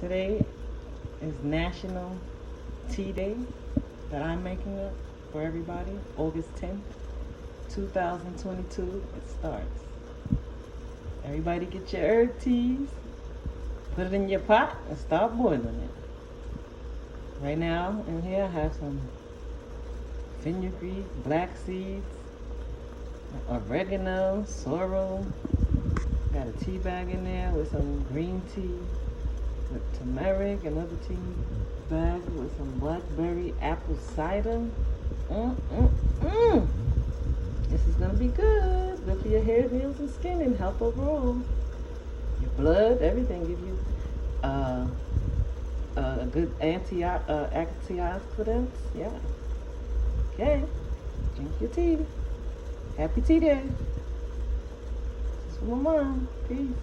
Today is National Tea Day that I'm making up for everybody. August 10th, 2022, it starts. Everybody get your herb teas, put it in your pot, and start boiling it. Right now, in here, I have some fenugreek, black seeds, oregano, sorrel. Got a tea bag in there with some green tea, with turmeric, another tea bag with some blackberry apple cider. This is gonna be good. Good for your hair, nails, and skin, and health overall. Your blood, everything. Give you a good antioxidants. Yeah. Okay. Drink your tea. Happy Tea Day. This is my mom. Peace.